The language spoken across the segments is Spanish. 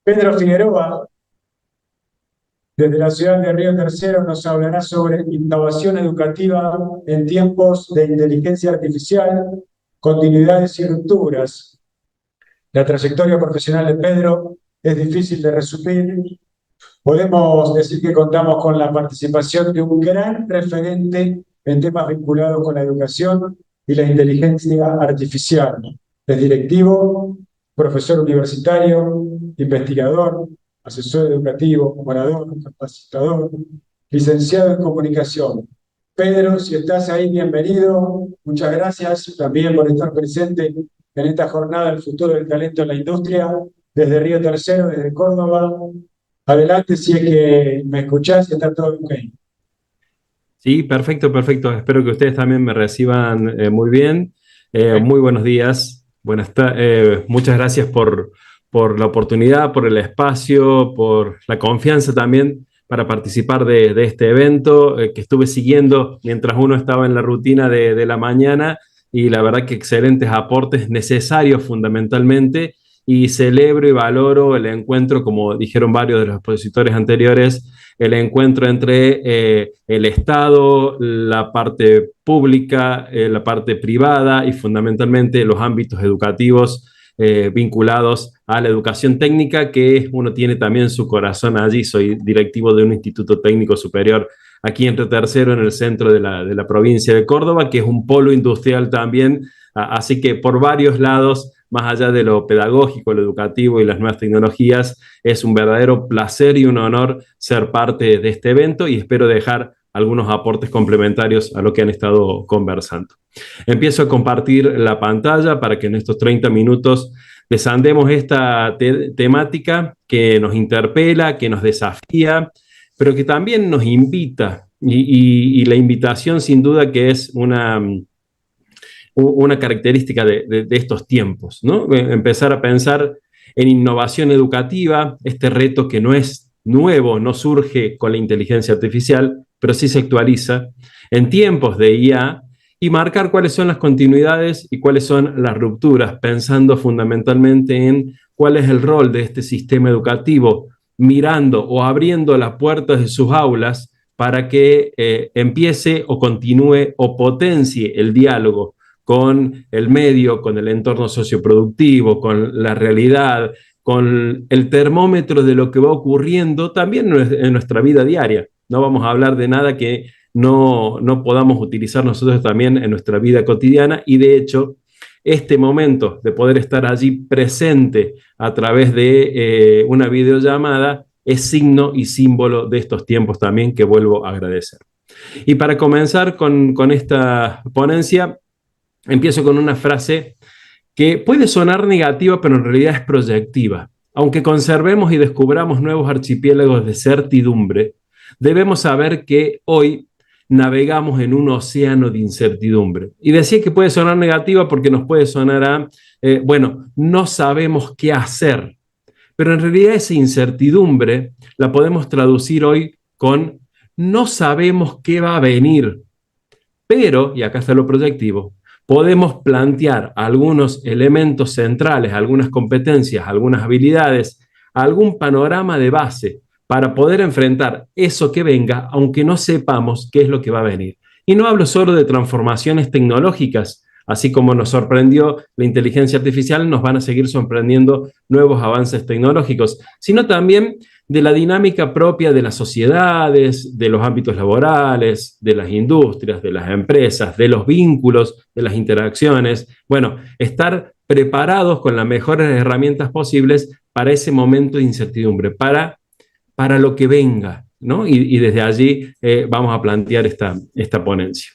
Pedro Figueroa, desde la ciudad de Río Tercero, nos hablará sobre innovación educativa en tiempos de inteligencia artificial, continuidades y rupturas. La trayectoria profesional de Pedro es difícil de resumir. Podemos decir que contamos con la participación de un gran referente en temas vinculados con la educación y la inteligencia artificial. Es directivo, profesor universitario, investigador, asesor educativo, orador, capacitador, licenciado en comunicación. Pedro, si estás ahí, bienvenido. Muchas gracias también por estar presente en esta jornada del futuro del talento en la industria, desde Río Tercero, desde Córdoba. Adelante, si es que me escuchás y está todo ok. Sí, perfecto, perfecto. Espero que ustedes también me reciban muy bien. Muy buenos días. Muchas gracias por la oportunidad, por el espacio, por la confianza también para participar de este evento que estuve siguiendo mientras uno estaba en la rutina de la mañana y la verdad que excelentes aportes necesarios fundamentalmente y celebro y valoro el encuentro, como dijeron varios de los expositores anteriores, el encuentro entre el Estado, la parte pública, la parte privada y fundamentalmente los ámbitos educativos vinculados a la educación técnica, que uno tiene también su corazón allí. Soy directivo de un instituto técnico superior aquí en Río Tercero, en el centro de la provincia de Córdoba, que es un polo industrial también. Así que por varios lados, más allá de lo pedagógico, lo educativo y las nuevas tecnologías, es un verdadero placer y un honor ser parte de este evento y espero dejar algunos aportes complementarios a lo que han estado conversando. Empiezo a compartir la pantalla para que en estos 30 minutos desandemos esta temática que nos interpela, que nos desafía, pero que también nos invita. Y la invitación sin duda que es una característica de estos tiempos, ¿no? Empezar a pensar en innovación educativa, este reto que no es nuevo, no surge con la inteligencia artificial, pero sí se actualiza en tiempos de IA y marcar cuáles son las continuidades y cuáles son las rupturas, pensando fundamentalmente en cuál es el rol de este sistema educativo, mirando o abriendo las puertas de sus aulas para que empiece o continúe o potencie el diálogo con el medio, con el entorno socioproductivo, con la realidad, con el termómetro de lo que va ocurriendo también en nuestra vida diaria. No vamos a hablar de nada que no podamos utilizar nosotros también en nuestra vida cotidiana y de hecho este momento de poder estar allí presente a través de una videollamada es signo y símbolo de estos tiempos también que vuelvo a agradecer. Y para comenzar con esta ponencia, empiezo con una frase que puede sonar negativa, pero en realidad es proyectiva. Aunque conservemos y descubramos nuevos archipiélagos de certidumbre, debemos saber que hoy navegamos en un océano de incertidumbre. Y decía que puede sonar negativa porque nos puede sonar bueno, no sabemos qué hacer, pero en realidad esa incertidumbre la podemos traducir hoy con no sabemos qué va a venir, pero, y acá está lo proyectivo, podemos plantear algunos elementos centrales, algunas competencias, algunas habilidades, algún panorama de base para poder enfrentar eso que venga, aunque no sepamos qué es lo que va a venir. Y no hablo solo de transformaciones tecnológicas, así como nos sorprendió la inteligencia artificial, nos van a seguir sorprendiendo nuevos avances tecnológicos, sino también de la dinámica propia de las sociedades, de los ámbitos laborales, de las industrias, de las empresas, de los vínculos, de las interacciones. Bueno, estar preparados con las mejores herramientas posibles para ese momento de incertidumbre, para lo que venga, ¿no? Y desde allí vamos a plantear esta ponencia.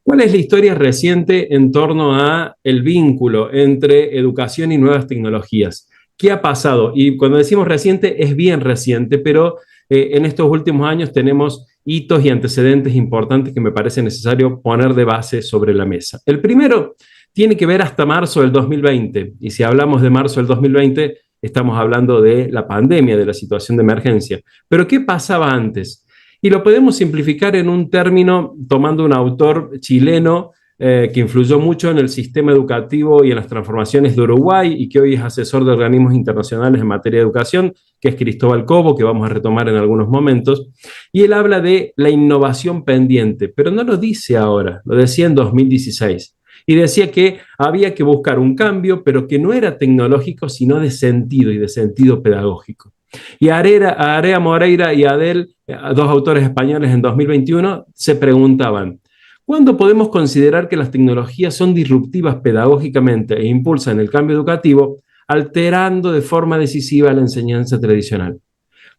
¿Cuál es la historia reciente en torno a el vínculo entre educación y nuevas tecnologías? ¿Qué ha pasado? Y cuando decimos reciente, es bien reciente, pero en estos últimos años tenemos hitos y antecedentes importantes que me parece necesario poner de base sobre la mesa. El primero tiene que ver hasta marzo del 2020, y si hablamos de marzo del 2020, estamos hablando de la pandemia, de la situación de emergencia. Pero ¿qué pasaba antes? Y lo podemos simplificar en un término tomando un autor chileno que influyó mucho en el sistema educativo y en las transformaciones de Uruguay y que hoy es asesor de organismos internacionales en materia de educación, que es Cristóbal Cobo, que vamos a retomar en algunos momentos. Y él habla de la innovación pendiente, pero no lo dice ahora, lo decía en 2016. Y decía que había que buscar un cambio, pero que no era tecnológico, sino de sentido y de sentido pedagógico. Y Area Moreira y Adel, dos autores españoles en 2021, se preguntaban, ¿cuándo podemos considerar que las tecnologías son disruptivas pedagógicamente e impulsan el cambio educativo, alterando de forma decisiva la enseñanza tradicional?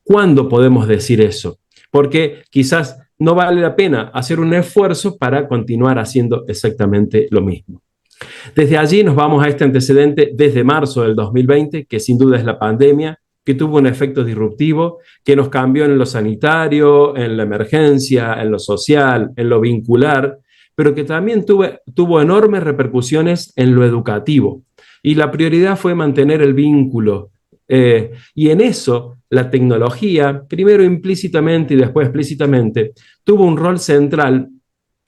¿Cuándo podemos decir eso? Porque quizás no vale la pena hacer un esfuerzo para continuar haciendo exactamente lo mismo. Desde allí nos vamos a este antecedente desde marzo del 2020, que sin duda es la pandemia, que tuvo un efecto disruptivo, que nos cambió en lo sanitario, en la emergencia, en lo social, en lo vincular, pero que también tuvo enormes repercusiones en lo educativo. Y la prioridad fue mantener el vínculo. Y en eso la tecnología, primero implícitamente y después explícitamente, tuvo un rol central,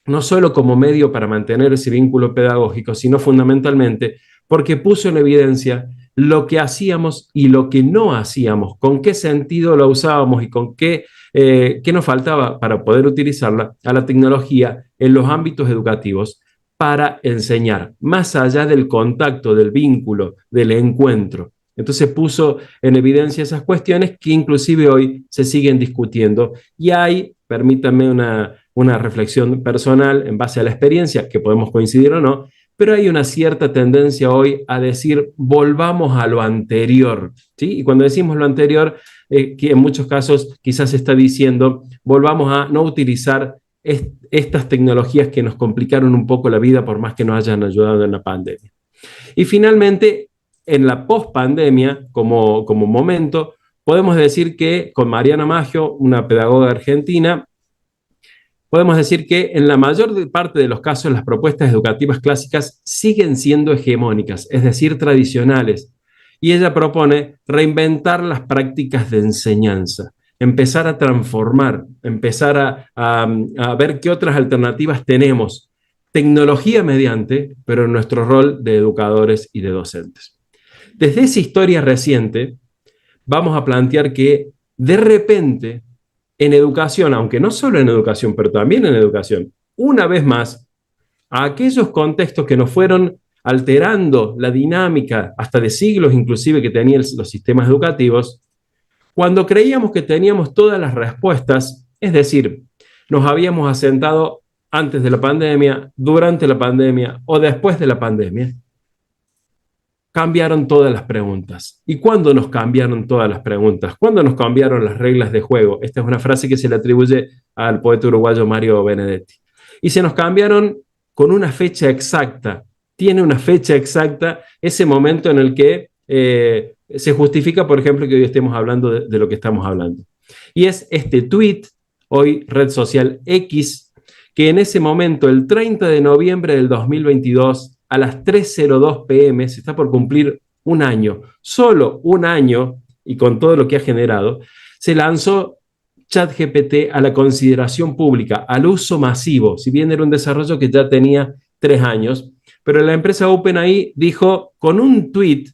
no solo como medio para mantener ese vínculo pedagógico, sino fundamentalmente porque puso en evidencia lo que hacíamos y lo que no hacíamos, con qué sentido lo usábamos y con qué nos faltaba para poder utilizarla a la tecnología en los ámbitos educativos para enseñar, más allá del contacto, del vínculo, del encuentro. Entonces puso en evidencia esas cuestiones que inclusive hoy se siguen discutiendo y hay, permítanme una reflexión personal en base a la experiencia, que podemos coincidir o no, pero hay una cierta tendencia hoy a decir, volvamos a lo anterior, ¿sí? Y cuando decimos lo anterior, que en muchos casos quizás se está diciendo, volvamos a no utilizar estas tecnologías que nos complicaron un poco la vida, por más que nos hayan ayudado en la pandemia. Y finalmente, en la pospandemia, como momento, podemos decir que con Mariana Maggio, una pedagoga argentina, podemos decir que en la mayor parte de los casos las propuestas educativas clásicas siguen siendo hegemónicas, es decir, tradicionales. Y ella propone reinventar las prácticas de enseñanza, empezar a transformar, empezar a ver qué otras alternativas tenemos, tecnología mediante, pero en nuestro rol de educadores y de docentes. Desde esa historia reciente, vamos a plantear que de repente en educación, aunque no solo en educación, pero también en educación, una vez más, a aquellos contextos que nos fueron alterando la dinámica hasta de siglos inclusive que tenían los sistemas educativos, cuando creíamos que teníamos todas las respuestas, es decir, nos habíamos asentado antes de la pandemia, durante la pandemia o después de la pandemia, cambiaron todas las preguntas. ¿Y cuándo nos cambiaron todas las preguntas? ¿Cuándo nos cambiaron las reglas de juego? Esta es una frase que se le atribuye al poeta uruguayo Mario Benedetti. Y se nos cambiaron con una fecha exacta. Tiene una fecha exacta ese momento en el que se justifica, por ejemplo, que hoy estemos hablando de lo que estamos hablando. Y es este tweet, hoy red social X, que en ese momento, el 30 de noviembre del 2022, a las 3:02 p.m., se está por cumplir un año, solo un año, y con todo lo que ha generado, se lanzó ChatGPT a la consideración pública, al uso masivo, si bien era un desarrollo que ya tenía 3 años, pero la empresa OpenAI dijo con un tweet,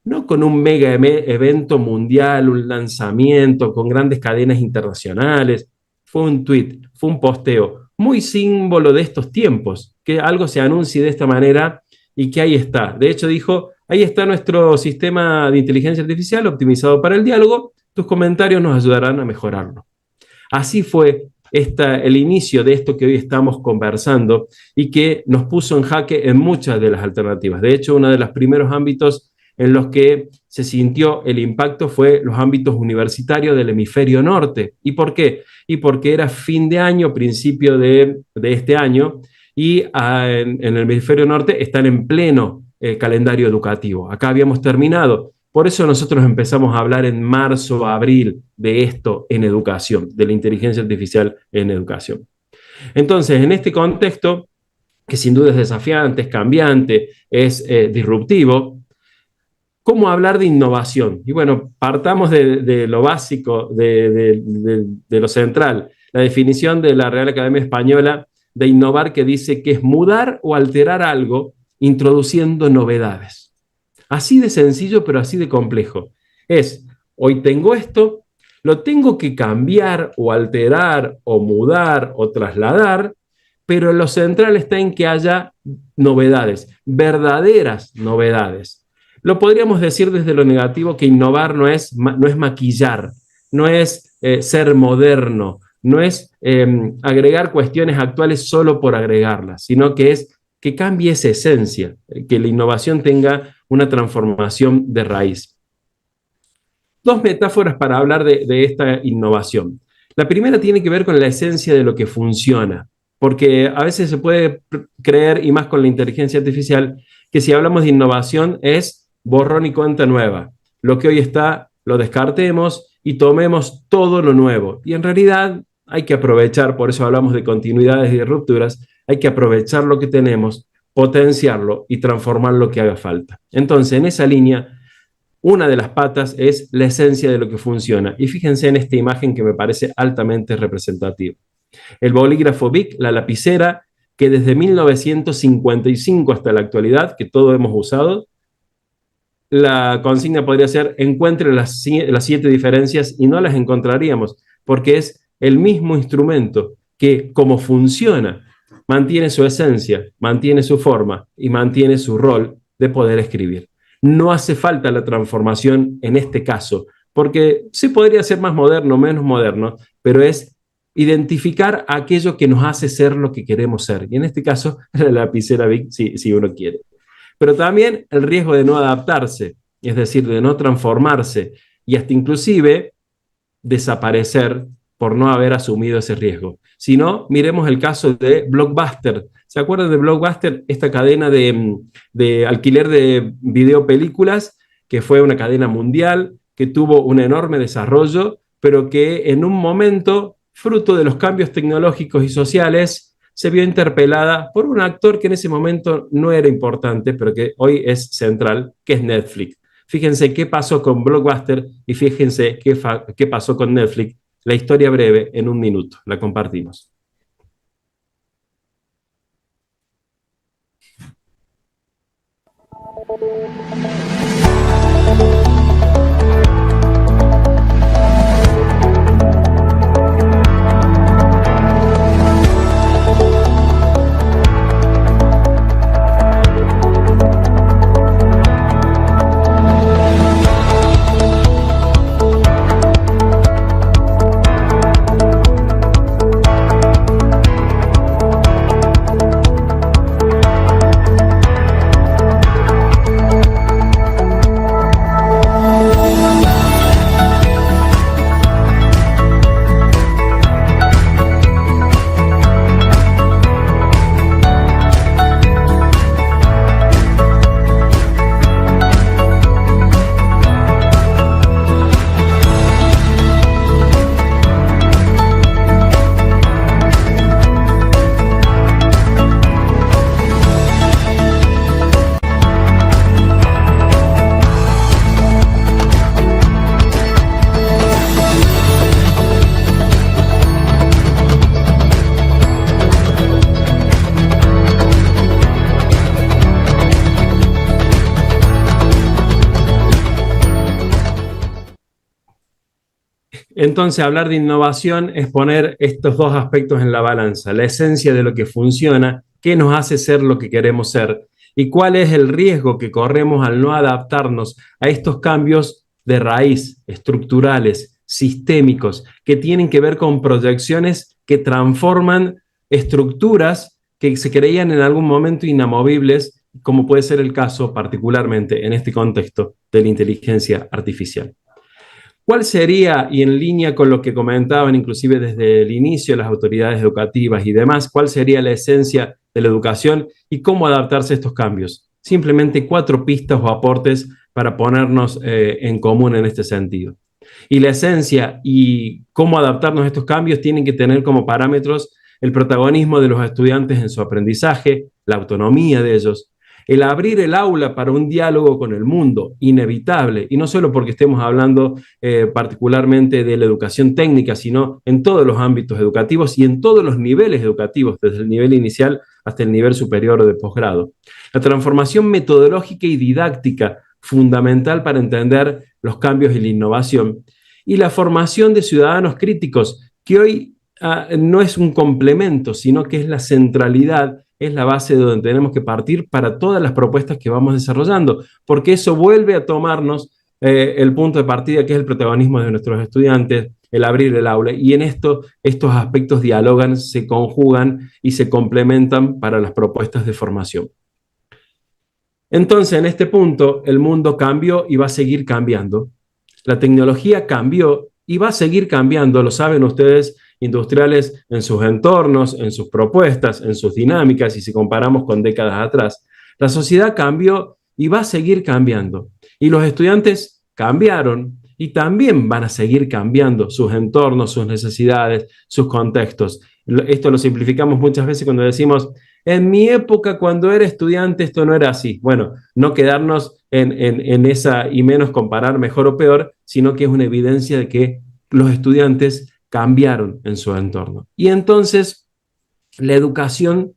no con un mega evento mundial, un lanzamiento con grandes cadenas internacionales, fue un tweet, fue un posteo, muy símbolo de estos tiempos, que algo se anuncie de esta manera y que ahí está. De hecho dijo, ahí está nuestro sistema de inteligencia artificial optimizado para el diálogo, tus comentarios nos ayudarán a mejorarlo. Así fue el inicio de esto que hoy estamos conversando y que nos puso en jaque en muchas de las alternativas. De hecho, uno de los primeros ámbitos en los que se sintió el impacto fue los ámbitos universitarios del hemisferio norte. ¿Y por qué? Y porque era fin de año, principio de este año, y en el hemisferio norte están en pleno calendario educativo. Acá habíamos terminado. Por eso nosotros empezamos a hablar en marzo, abril de esto en educación, de la inteligencia artificial en educación. Entonces, en este contexto, que sin duda es desafiante, es cambiante, es disruptivo, ¿cómo hablar de innovación? Y bueno, partamos de lo básico, de lo central. La definición de la Real Academia Española de innovar que dice que es mudar o alterar algo introduciendo novedades. Así de sencillo, pero así de complejo. Hoy tengo esto, lo tengo que cambiar o alterar o mudar o trasladar, pero lo central está en que haya novedades, verdaderas novedades. Lo podríamos decir desde lo negativo que innovar no es maquillar, no es ser moderno, no es agregar cuestiones actuales solo por agregarlas, sino que es que cambie esa esencia, que la innovación tenga una transformación de raíz. Dos metáforas para hablar de esta innovación. La primera tiene que ver con la esencia de lo que funciona, porque a veces se puede creer, y más con la inteligencia artificial, que si hablamos de innovación es borrón y cuenta nueva. Lo que hoy está, lo descartemos y tomemos todo lo nuevo. Y en realidad hay que aprovechar, por eso hablamos de continuidades y de rupturas, hay que aprovechar lo que tenemos, potenciarlo y transformar lo que haga falta. Entonces, en esa línea, una de las patas es la esencia de lo que funciona. Y fíjense en esta imagen que me parece altamente representativa. El bolígrafo Bic, la lapicera, que desde 1955 hasta la actualidad, que todos hemos usado, la consigna podría ser: encuentre las 7 diferencias, y no las encontraríamos, porque es el mismo instrumento que, como funciona, mantiene su esencia, mantiene su forma y mantiene su rol de poder escribir. No hace falta la transformación en este caso, porque se podría ser más moderno, menos moderno, pero es identificar aquello que nos hace ser lo que queremos ser. Y en este caso, la lapicera Bic, si uno quiere. Pero también el riesgo de no adaptarse, es decir, de no transformarse y hasta inclusive desaparecer por no haber asumido ese riesgo. Si no, miremos el caso de Blockbuster. ¿Se acuerdan de Blockbuster? Esta cadena de alquiler de videopelículas, que fue una cadena mundial, que tuvo un enorme desarrollo, pero que en un momento, fruto de los cambios tecnológicos y sociales, se vio interpelada por un actor que en ese momento no era importante, pero que hoy es central, que es Netflix. Fíjense qué pasó con Blockbuster y fíjense qué pasó con Netflix. La historia breve en un minuto. La compartimos. Entonces, hablar de innovación es poner estos dos aspectos en la balanza: la esencia de lo que funciona, qué nos hace ser lo que queremos ser, y cuál es el riesgo que corremos al no adaptarnos a estos cambios de raíz, estructurales, sistémicos, que tienen que ver con proyecciones que transforman estructuras que se creían en algún momento inamovibles, como puede ser el caso particularmente en este contexto de la inteligencia artificial. ¿Cuál sería, y en línea con lo que comentaban inclusive desde el inicio las autoridades educativas y demás, cuál sería la esencia de la educación y cómo adaptarse a estos cambios? Simplemente 4 pistas o aportes para ponernos en común en este sentido. Y la esencia y cómo adaptarnos a estos cambios tienen que tener como parámetros el protagonismo de los estudiantes en su aprendizaje, la autonomía de ellos, el abrir el aula para un diálogo con el mundo, inevitable, y no solo porque estemos hablando particularmente de la educación técnica, sino en todos los ámbitos educativos y en todos los niveles educativos, desde el nivel inicial hasta el nivel superior de posgrado. La transformación metodológica y didáctica, fundamental para entender los cambios y la innovación, y la formación de ciudadanos críticos, que hoy no es un complemento, sino que es la centralidad, es la base de donde tenemos que partir para todas las propuestas que vamos desarrollando, porque eso vuelve a tomarnos el punto de partida, que es el protagonismo de nuestros estudiantes, el abrir el aula, y en esto estos aspectos dialogan, se conjugan y se complementan para las propuestas de formación. Entonces, en este punto, el mundo cambió y va a seguir cambiando. La tecnología cambió y va a seguir cambiando, lo saben ustedes, industriales, en sus entornos, en sus propuestas, en sus dinámicas, y si comparamos con décadas atrás. La sociedad cambió y va a seguir cambiando. Y los estudiantes cambiaron y también van a seguir cambiando sus entornos, sus necesidades, sus contextos. Esto lo simplificamos muchas veces cuando decimos, en mi época, cuando era estudiante, esto no era así. Bueno, no quedarnos en esa y menos comparar mejor o peor, sino que es una evidencia de que los estudiantes cambiaron en su entorno. Y entonces, la educación,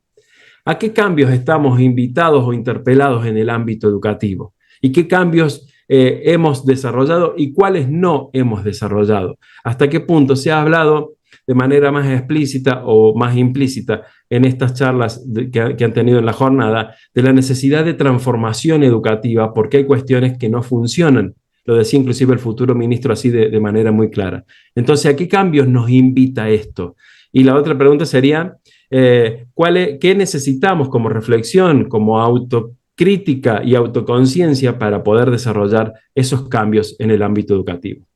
¿a qué cambios estamos invitados o interpelados en el ámbito educativo? ¿Y qué cambios hemos desarrollado y cuáles no hemos desarrollado? ¿Hasta qué punto se ha hablado de manera más explícita o más implícita en estas charlas que han tenido en la jornada de la necesidad de transformación educativa, porque hay cuestiones que no funcionan? Lo decía inclusive el futuro ministro así de manera muy clara. Entonces, ¿a qué cambios nos invita esto? Y la otra pregunta sería, ¿qué necesitamos como reflexión, como autocrítica y autoconciencia para poder desarrollar esos cambios en el ámbito educativo?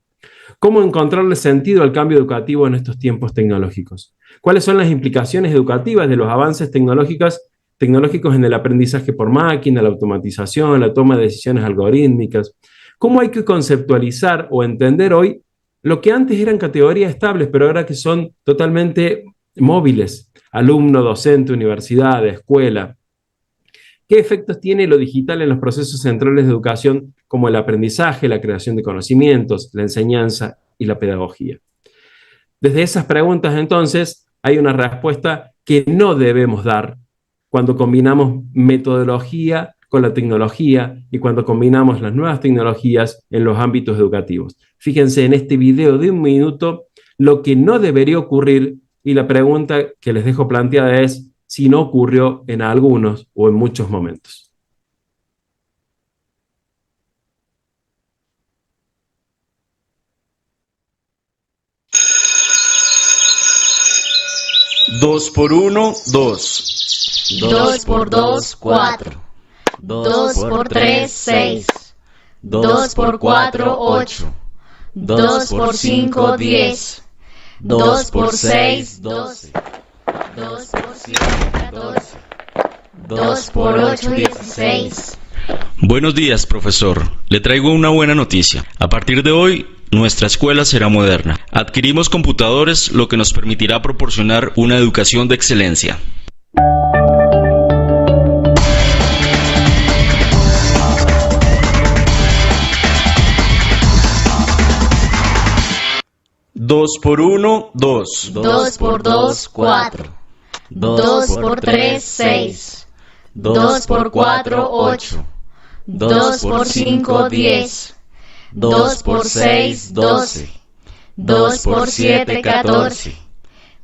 ¿Cómo encontrarle sentido al cambio educativo en estos tiempos tecnológicos? ¿Cuáles son las implicaciones educativas de los avances tecnológicos en el aprendizaje por máquina, la automatización, la toma de decisiones algorítmicas? ¿Cómo hay que conceptualizar o entender hoy lo que antes eran categorías estables, pero ahora que son totalmente móviles? Alumno, docente, universidad, escuela. ¿Qué efectos tiene lo digital en los procesos centrales de educación, como el aprendizaje, la creación de conocimientos, la enseñanza y la pedagogía? Desde esas preguntas, entonces, hay una respuesta que no debemos dar cuando combinamos metodología con la tecnología y cuando combinamos las nuevas tecnologías en los ámbitos educativos. Fíjense en este video de 1 minuto lo que no debería ocurrir, y la pregunta que les dejo planteada es si no ocurrió en algunos o en muchos momentos. Dos por uno, 2. 2 por 2, 4. 2 por 3, 6. 2 por 4, 8. 2 por 5, 10. 2 por 6, 12. 2 por 7, 14. 2 por 8, 16. Buenos días, profesor. Le traigo una buena noticia. A partir de hoy, nuestra escuela será moderna. Adquirimos computadores, lo que nos permitirá proporcionar una educación de excelencia. Dos por uno, 2. 2 por 2, 4. 2 por 3, 6. 2 por 4, 8. 2 por 5, 10. 2 por 6, 12. 2 por 7, 14.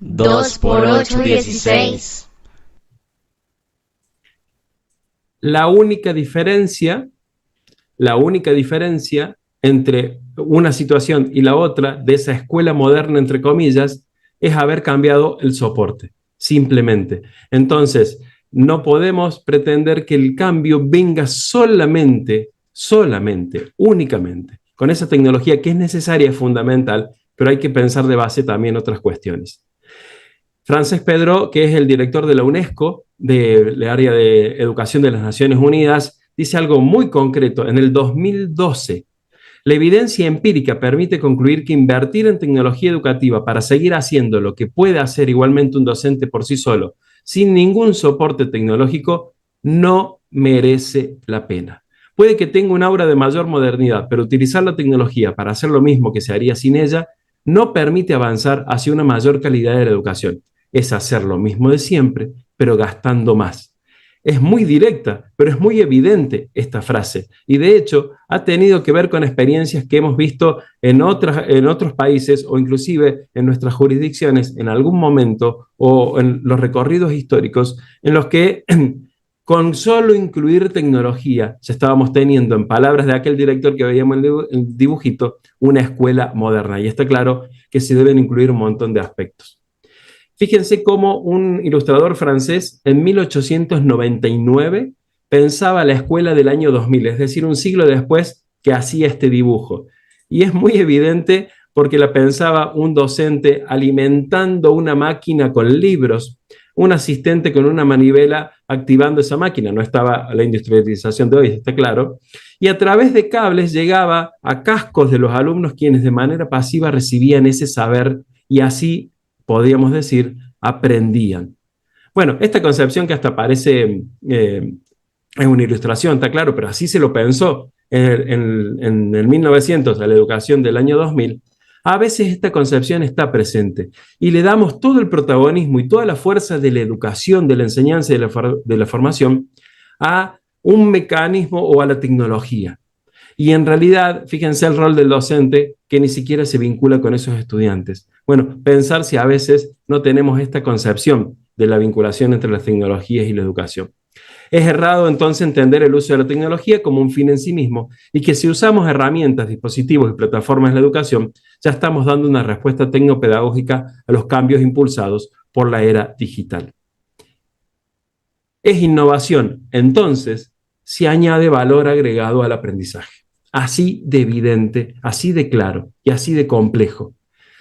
2 por 8, 16. La única diferencia entre una situación y la otra de esa escuela moderna, entre comillas, es haber cambiado el soporte, simplemente. Entonces, no podemos pretender que el cambio venga únicamente, con esa tecnología que es necesaria, es fundamental, pero hay que pensar de base también otras cuestiones. Francesc Pedró, que es el director de la UNESCO, del área de educación de las Naciones Unidas, dice algo muy concreto. En el 2012, la evidencia empírica permite concluir que invertir en tecnología educativa para seguir haciendo lo que puede hacer igualmente un docente por sí solo, sin ningún soporte tecnológico, no merece la pena. Puede que tenga un aura de mayor modernidad, pero utilizar la tecnología para hacer lo mismo que se haría sin ella no permite avanzar hacia una mayor calidad de la educación. Es hacer lo mismo de siempre, pero gastando más. Es muy directa, pero es muy evidente esta frase. Y de hecho, ha tenido que ver con experiencias que hemos visto en otros países o inclusive en nuestras jurisdicciones en algún momento o en los recorridos históricos en los que con solo incluir tecnología ya estábamos teniendo, en palabras de aquel director que veíamos en el dibujito, una escuela moderna. Y está claro que se deben incluir un montón de aspectos. Fíjense cómo un ilustrador francés en 1899 pensaba la escuela del año 2000, es decir, un siglo después que hacía este dibujo. Y es muy evidente porque la pensaba un docente alimentando una máquina con libros, un asistente con una manivela activando esa máquina, no estaba la industrialización de hoy, está claro, y a través de cables llegaba a cascos de los alumnos quienes de manera pasiva recibían ese saber y así, podríamos decir, aprendían. Bueno, esta concepción que hasta parece es una ilustración, está claro, pero así se lo pensó en el 1900, a la educación del año 2000, a veces esta concepción está presente y le damos todo el protagonismo y toda la fuerza de la educación, de la enseñanza y de la formación a un mecanismo o a la tecnología. Y en realidad, fíjense el rol del docente que ni siquiera se vincula con esos estudiantes. Bueno, pensar si a veces no tenemos esta concepción de la vinculación entre las tecnologías y la educación. Es errado entonces entender el uso de la tecnología como un fin en sí mismo y que si usamos herramientas, dispositivos y plataformas de la educación, ya estamos dando una respuesta tecnopedagógica a los cambios impulsados por la era digital. Es innovación, entonces, si añade valor agregado al aprendizaje. Así de evidente, así de claro y así de complejo.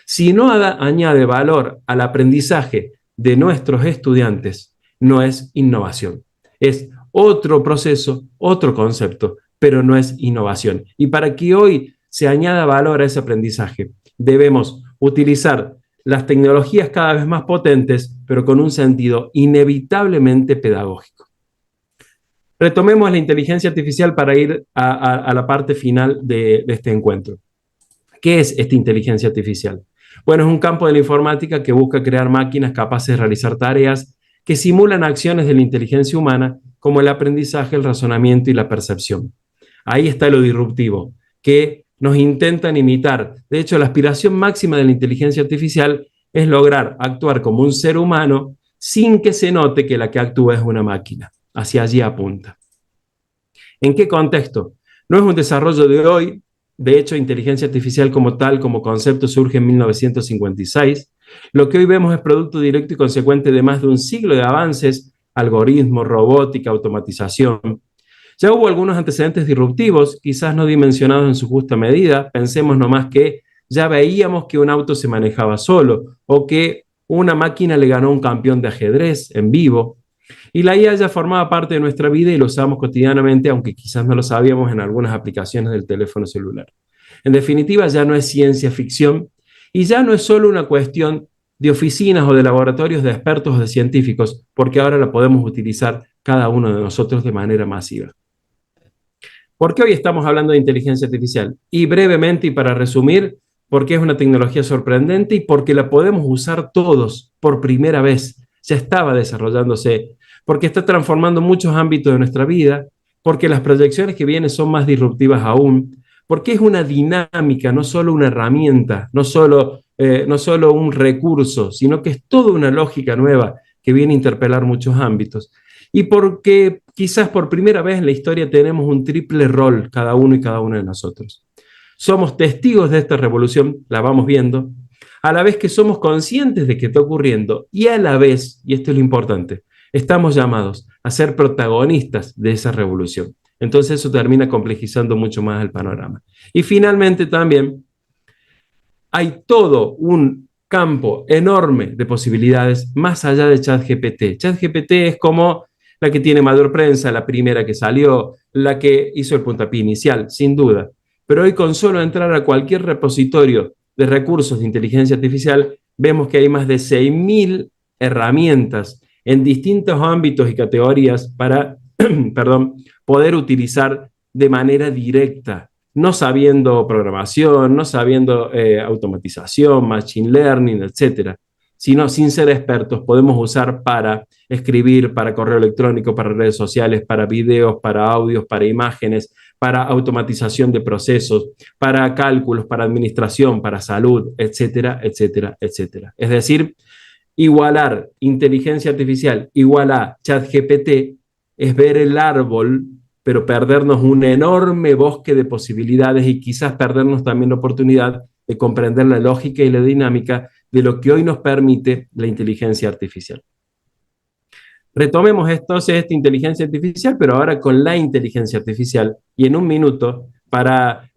Si no añade valor al aprendizaje de nuestros estudiantes, no es innovación. Es otro proceso, otro concepto, pero no es innovación. Y para que hoy se añada valor a ese aprendizaje, debemos utilizar las tecnologías cada vez más potentes, pero con un sentido inevitablemente pedagógico. Retomemos la inteligencia artificial para ir a la parte final de este encuentro. ¿Qué es esta inteligencia artificial? Bueno, es un campo de la informática que busca crear máquinas capaces de realizar tareas que simulan acciones de la inteligencia humana como el aprendizaje, el razonamiento y la percepción. Ahí está lo disruptivo, que nos intentan imitar. De hecho, la aspiración máxima de la inteligencia artificial es lograr actuar como un ser humano sin que se note que la que actúa es una máquina. Hacia allí apunta. ¿En qué contexto? No es un desarrollo de hoy. De hecho, inteligencia artificial como tal, como concepto, surge en 1956. Lo que hoy vemos es producto directo y consecuente de más de un siglo de avances, algoritmos, robótica, automatización. Ya hubo algunos antecedentes disruptivos, quizás no dimensionados en su justa medida. Pensemos nomás que ya veíamos que un auto se manejaba solo o que una máquina le ganó a un campeón de ajedrez en vivo. Y la IA ya formaba parte de nuestra vida y lo usamos cotidianamente, aunque quizás no lo sabíamos en algunas aplicaciones del teléfono celular. En definitiva, ya no es ciencia ficción y ya no es solo una cuestión de oficinas o de laboratorios de expertos o de científicos, porque ahora la podemos utilizar cada uno de nosotros de manera masiva. ¿Por qué hoy estamos hablando de inteligencia artificial? Y brevemente y para resumir, porque es una tecnología sorprendente y porque la podemos usar todos por primera vez. Ya estaba desarrollándose, porque está transformando muchos ámbitos de nuestra vida, porque las proyecciones que vienen son más disruptivas aún, porque es una dinámica, no solo una herramienta, no solo un recurso, sino que es toda una lógica nueva que viene a interpelar muchos ámbitos. Y porque quizás por primera vez en la historia tenemos un triple rol, cada uno y cada una de nosotros. Somos testigos de esta revolución, la vamos viendo, a la vez que somos conscientes de que está ocurriendo y a la vez, y esto es lo importante, estamos llamados a ser protagonistas de esa revolución. Entonces eso termina complejizando mucho más el panorama. Y finalmente también hay todo un campo enorme de posibilidades más allá de ChatGPT. ChatGPT es como la que tiene mayor prensa, la primera que salió, la que hizo el puntapié inicial, sin duda. Pero hoy con solo entrar a cualquier repositorio de recursos de inteligencia artificial, vemos que hay más de 6.000 herramientas en distintos ámbitos y categorías para perdón, poder utilizar de manera directa, no sabiendo programación, no sabiendo automatización, machine learning, etcétera, sino sin ser expertos, podemos usar para escribir, para correo electrónico, para redes sociales, para videos, para audios, para imágenes, para automatización de procesos, para cálculos, para administración, para salud, etcétera, etcétera, etcétera. Es decir, igualar inteligencia artificial igual a ChatGPT es ver el árbol, pero perdernos un enorme bosque de posibilidades y quizás perdernos también la oportunidad de comprender la lógica y la dinámica de lo que hoy nos permite la inteligencia artificial. Retomemos entonces esta inteligencia artificial, pero ahora con la inteligencia artificial, y en un minuto, para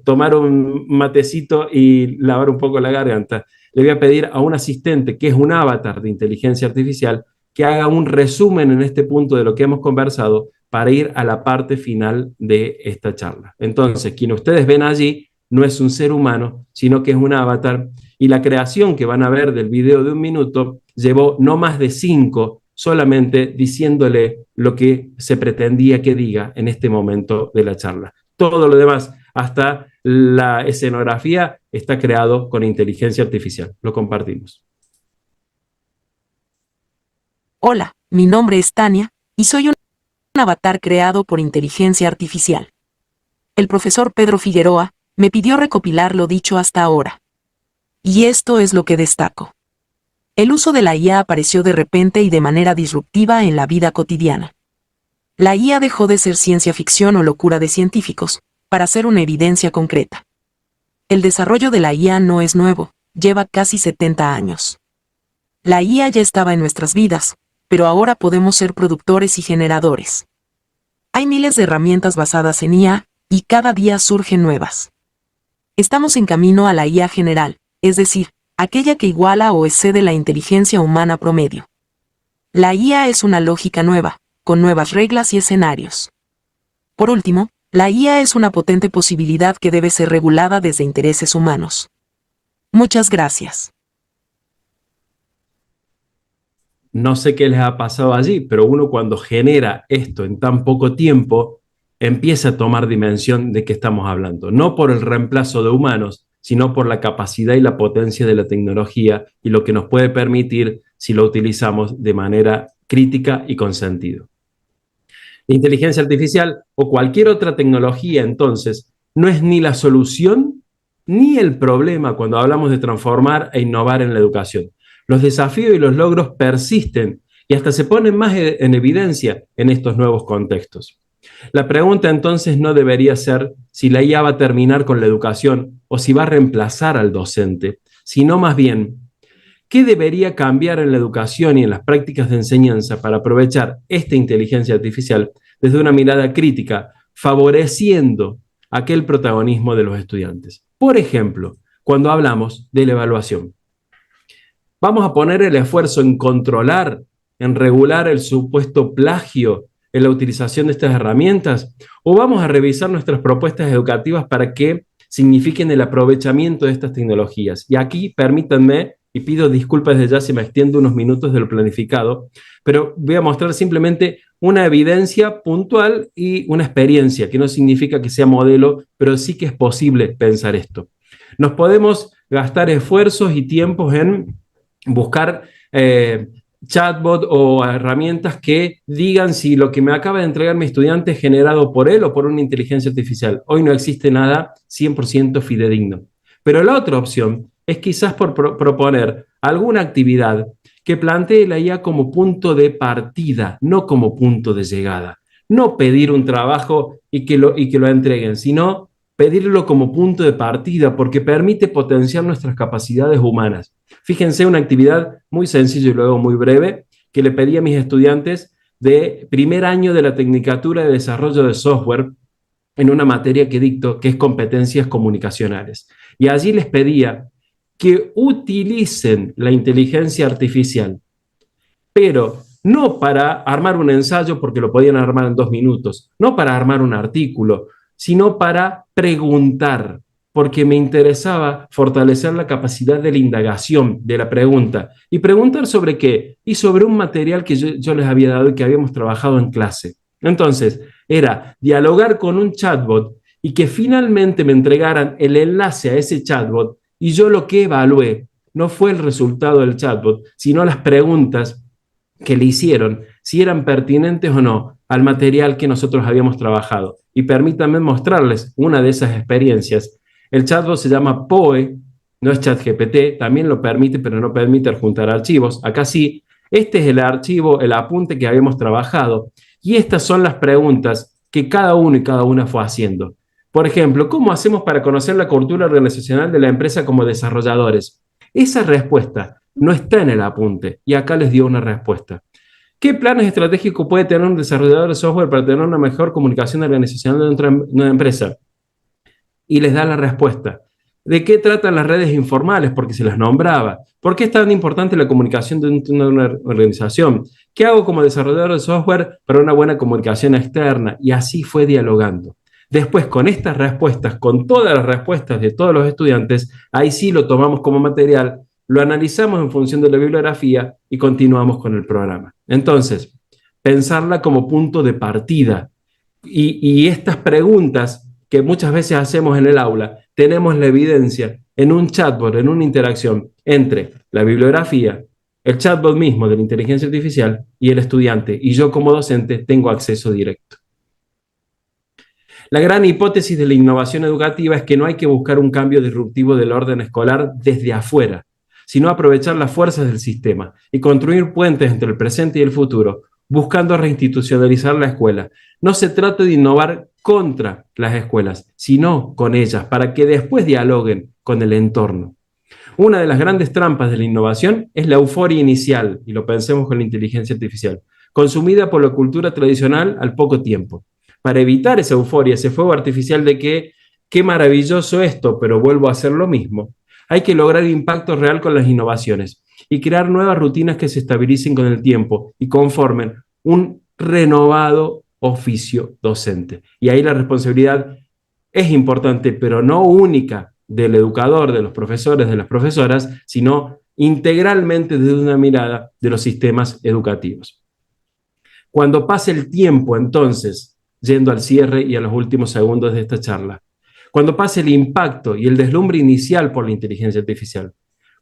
tomar un matecito y lavar un poco la garganta, le voy a pedir a un asistente, que es un avatar de inteligencia artificial, que haga un resumen en este punto de lo que hemos conversado para ir a la parte final de esta charla. Entonces, quien ustedes ven allí no es un ser humano, sino que es un avatar, y la creación que van a ver del video de un minuto llevó no más de 5, solamente diciéndole lo que se pretendía que diga en este momento de la charla. Todo lo demás, hasta la escenografía, está creado con inteligencia artificial. Lo compartimos. Hola, mi nombre es Tania, y soy un avatar creado por inteligencia artificial. El profesor Pedro Figueroa me pidió recopilar lo dicho hasta ahora. Y esto es lo que destaco. El uso de la IA apareció de repente y de manera disruptiva en la vida cotidiana. La IA dejó de ser ciencia ficción o locura de científicos, para ser una evidencia concreta. El desarrollo de la IA no es nuevo, lleva casi 70 años. La IA ya estaba en nuestras vidas, pero ahora podemos ser productores y generadores. Hay miles de herramientas basadas en IA, y cada día surgen nuevas. Estamos en camino a la IA general, es decir, aquella que iguala o excede la inteligencia humana promedio. La IA es una lógica nueva, con nuevas reglas y escenarios. Por último, la IA es una potente posibilidad que debe ser regulada desde intereses humanos. Muchas gracias. No sé qué les ha pasado allí, pero uno cuando genera esto en tan poco tiempo, empieza a tomar dimensión de qué estamos hablando. No por el reemplazo de humanos, sino por la capacidad y la potencia de la tecnología y lo que nos puede permitir si lo utilizamos de manera crítica y con sentido. La inteligencia artificial o cualquier otra tecnología, entonces, no es ni la solución ni el problema cuando hablamos de transformar e innovar en la educación. Los desafíos y los logros persisten y hasta se ponen más en evidencia en estos nuevos contextos. La pregunta entonces no debería ser si la IA va a terminar con la educación o si va a reemplazar al docente, sino más bien, ¿qué debería cambiar en la educación y en las prácticas de enseñanza para aprovechar esta inteligencia artificial desde una mirada crítica, favoreciendo aquel protagonismo de los estudiantes? Por ejemplo, cuando hablamos de la evaluación. ¿Vamos a poner el esfuerzo en controlar, en regular el supuesto plagio en la utilización de estas herramientas? ¿O vamos a revisar nuestras propuestas educativas para que signifiquen el aprovechamiento de estas tecnologías? Y aquí permítanme, y pido disculpas desde ya si me extiendo unos minutos de lo planificado, pero voy a mostrar simplemente una evidencia puntual y una experiencia, que no significa que sea modelo, pero sí que es posible pensar esto. Nos podemos gastar esfuerzos y tiempos en buscar chatbot o herramientas que digan si lo que me acaba de entregar mi estudiante es generado por él o por una inteligencia artificial. Hoy no existe nada 100% fidedigno. Pero la otra opción es quizás por proponer alguna actividad que plantee la IA como punto de partida, no como punto de llegada. No pedir un trabajo y que lo entreguen, sino pedirlo como punto de partida porque permite potenciar nuestras capacidades humanas. Fíjense, una actividad muy sencilla y luego muy breve que le pedí a mis estudiantes de primer año de la Tecnicatura de Desarrollo de Software en una materia que dicto, que es competencias comunicacionales. Y allí les pedía que utilicen la inteligencia artificial, pero no para armar un ensayo porque lo podían armar en 2 minutos, no para armar un artículo, sino para preguntar, porque me interesaba fortalecer la capacidad de la indagación, de la pregunta. ¿Y preguntar sobre qué? Y sobre un material que yo les había dado y que habíamos trabajado en clase. Entonces, era dialogar con un chatbot y que finalmente me entregaran el enlace a ese chatbot, y yo lo que evalué no fue el resultado del chatbot, sino las preguntas que le hicieron, si eran pertinentes o no al material que nosotros habíamos trabajado. Y permítanme mostrarles una de esas experiencias. El chatbot se llama POE, no es ChatGPT, también lo permite, pero no permite adjuntar archivos. Acá sí, este es el archivo, el apunte que habíamos trabajado, y estas son las preguntas que cada uno y cada una fue haciendo. Por ejemplo, ¿cómo hacemos para conocer la cultura organizacional de la empresa como desarrolladores? Esa respuesta no está en el apunte, y acá les dio una respuesta. ¿Qué planes estratégicos puede tener un desarrollador de software para tener una mejor comunicación organizacional dentro de una empresa? Y les da la respuesta. ¿De qué tratan las redes informales? Porque se las nombraba. ¿Por qué es tan importante la comunicación dentro de una organización? ¿Qué hago como desarrollador de software para una buena comunicación externa? Y así fue dialogando. Después, con estas respuestas, con todas las respuestas de todos los estudiantes, ahí sí lo tomamos como material, lo analizamos en función de la bibliografía y continuamos con el programa. Entonces, pensarla como punto de partida. Y estas preguntas que muchas veces hacemos en el aula, tenemos la evidencia en un chatbot, en una interacción entre la bibliografía, el chatbot mismo de la inteligencia artificial y el estudiante, y yo como docente tengo acceso directo. La gran hipótesis de la innovación educativa es que no hay que buscar un cambio disruptivo del orden escolar desde afuera, sino aprovechar las fuerzas del sistema y construir puentes entre el presente y el futuro, buscando reinstitucionalizar la escuela. No se trata de innovar contra las escuelas, sino con ellas, para que después dialoguen con el entorno. Una de las grandes trampas de la innovación es la euforia inicial, y lo pensemos con la inteligencia artificial, consumida por la cultura tradicional al poco tiempo. Para evitar esa euforia, ese fuego artificial de que qué maravilloso esto, pero vuelvo a hacer lo mismo, hay que lograr impacto real con las innovaciones y crear nuevas rutinas que se estabilicen con el tiempo y conformen un renovado oficio docente. Y ahí la responsabilidad es importante, pero no única del educador, de los profesores, de las profesoras, sino integralmente desde una mirada de los sistemas educativos. Cuando pase el tiempo, entonces, yendo al cierre y a los últimos segundos de esta charla, cuando pase el impacto y el deslumbre inicial por la inteligencia artificial,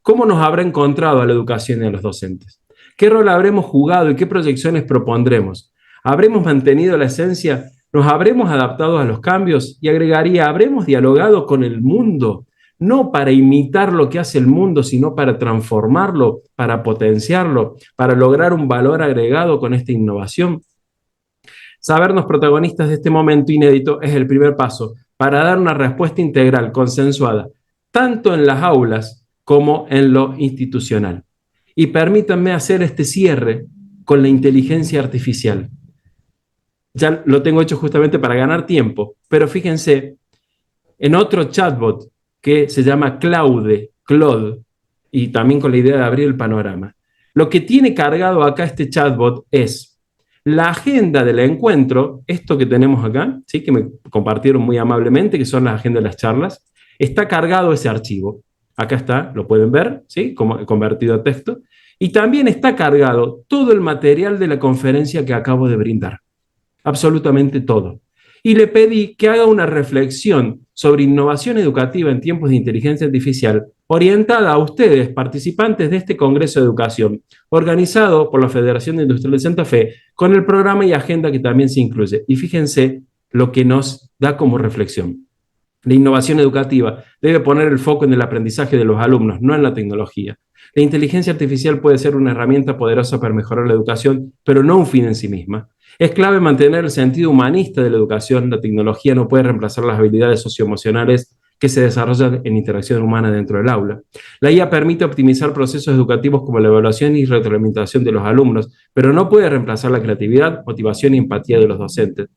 ¿cómo nos habrá encontrado a la educación y a los docentes? ¿Qué rol habremos jugado y qué proyecciones propondremos? ¿Habremos mantenido la esencia? ¿Nos habremos adaptado a los cambios? Y agregaría, ¿habremos dialogado con el mundo? No para imitar lo que hace el mundo, sino para transformarlo, para potenciarlo, para lograr un valor agregado con esta innovación. Sabernos protagonistas de este momento inédito es el primer paso para dar una respuesta integral, consensuada, tanto en las aulas como en lo institucional. Y permítanme hacer este cierre con la inteligencia artificial. Ya lo tengo hecho justamente para ganar tiempo, pero fíjense, en otro chatbot que se llama Claude, y también con la idea de abrir el panorama, lo que tiene cargado acá este chatbot es la agenda del encuentro, esto que tenemos acá, ¿sí? Que me compartieron muy amablemente, que son las agendas de las charlas, está cargado ese archivo. Acá está, lo pueden ver, ¿sí? Como convertido a texto. Y también está cargado todo el material de la conferencia que acabo de brindar. Absolutamente todo. Y le pedí que haga una reflexión sobre innovación educativa en tiempos de inteligencia artificial orientada a ustedes, participantes de este Congreso de Educación, organizado por la Federación Industrial de Santa Fe, con el programa y agenda que también se incluye. Y fíjense lo que nos da como reflexión. La innovación educativa debe poner el foco en el aprendizaje de los alumnos, no en la tecnología. La inteligencia artificial puede ser una herramienta poderosa para mejorar la educación, pero no un fin en sí misma. Es clave mantener el sentido humanista de la educación. La tecnología no puede reemplazar las habilidades socioemocionales que se desarrollan en interacción humana dentro del aula. La IA permite optimizar procesos educativos como la evaluación y retroalimentación de los alumnos, pero no puede reemplazar la creatividad, motivación y empatía de los docentes.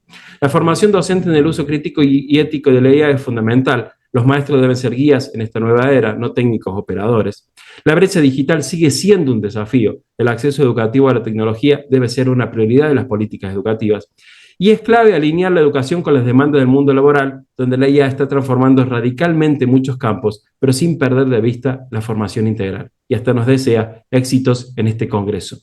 La formación docente en el uso crítico y ético de la IA es fundamental. Los maestros deben ser guías en esta nueva era, no técnicos operadores. La brecha digital sigue siendo un desafío. El acceso educativo a la tecnología debe ser una prioridad de las políticas educativas. Y es clave alinear la educación con las demandas del mundo laboral, donde la IA está transformando radicalmente muchos campos, pero sin perder de vista la formación integral. Y hasta nos desea éxitos en este congreso.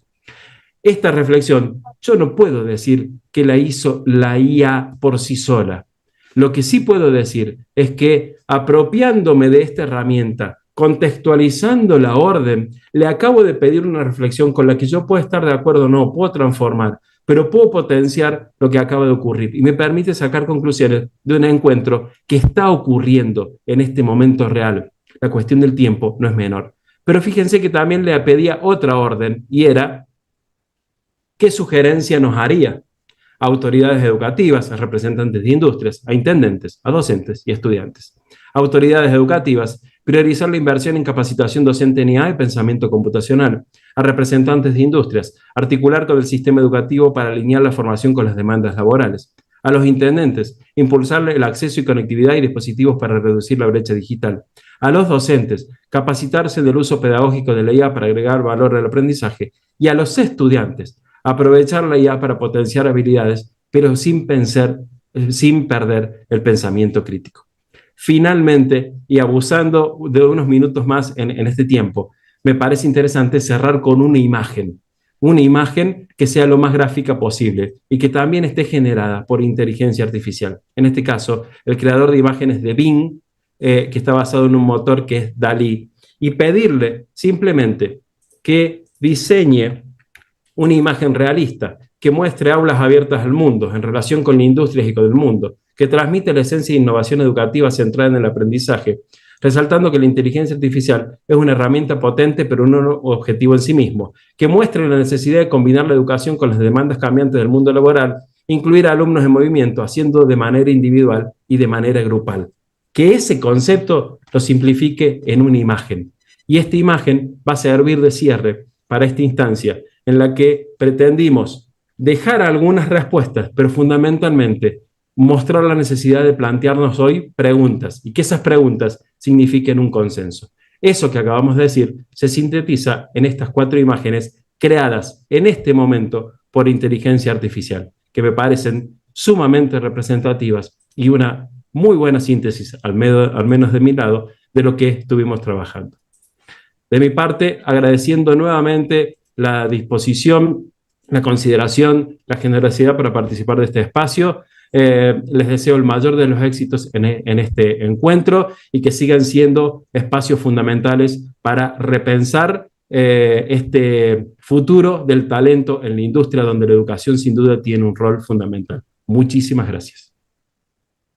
esta reflexión, yo no puedo decir que la hizo la IA por sí sola. Lo que sí puedo decir es que apropiándome de esta herramienta, contextualizando la orden, le acabo de pedir una reflexión con la que yo puedo estar de acuerdo o no, puedo transformar, pero puedo potenciar lo que acaba de ocurrir y me permite sacar conclusiones de un encuentro que está ocurriendo en este momento real. La cuestión del tiempo no es menor. Pero fíjense que también le pedía otra orden y era, ¿qué sugerencia nos haría? A autoridades educativas, a representantes de industrias, a intendentes, a docentes y estudiantes. Autoridades educativas, priorizar la inversión en capacitación docente en IA y pensamiento computacional. A representantes de industrias, articular con el sistema educativo para alinear la formación con las demandas laborales. A los intendentes, impulsar el acceso y conectividad y dispositivos para reducir la brecha digital. A los docentes, capacitarse del uso pedagógico de la IA para agregar valor al aprendizaje. Y a los estudiantes, aprovechar la IA para potenciar habilidades, pero sin perder el pensamiento crítico. Finalmente, y abusando de unos minutos más en este tiempo, me parece interesante cerrar con una imagen que sea lo más gráfica posible y que también esté generada por inteligencia artificial. En este caso, el creador de imágenes de Bing, que está basado en un motor que es DALL-E, y pedirle simplemente que diseñe una imagen realista que muestre aulas abiertas al mundo en relación con las industrias y con el mundo, que transmite la esencia de innovación educativa centrada en el aprendizaje, resaltando que la inteligencia artificial es una herramienta potente pero no un objetivo en sí mismo, que muestre la necesidad de combinar la educación con las demandas cambiantes del mundo laboral, incluir a alumnos en movimiento, haciendo de manera individual y de manera grupal. Que ese concepto lo simplifique en una imagen. Y esta imagen va a servir de cierre para esta instancia, en la que pretendimos dejar algunas respuestas, pero fundamentalmente mostrar la necesidad de plantearnos hoy preguntas y que esas preguntas signifiquen un consenso. Eso que acabamos de decir se sintetiza en estas 4 imágenes creadas en este momento por inteligencia artificial, que me parecen sumamente representativas y una muy buena síntesis, al menos de mi lado, de lo que estuvimos trabajando. De mi parte, agradeciendo nuevamente la disposición, la consideración, la generosidad para participar de este espacio. Les deseo el mayor de los éxitos en este encuentro y que sigan siendo espacios fundamentales para repensar este futuro del talento en la industria, donde la educación sin duda tiene un rol fundamental. Muchísimas gracias.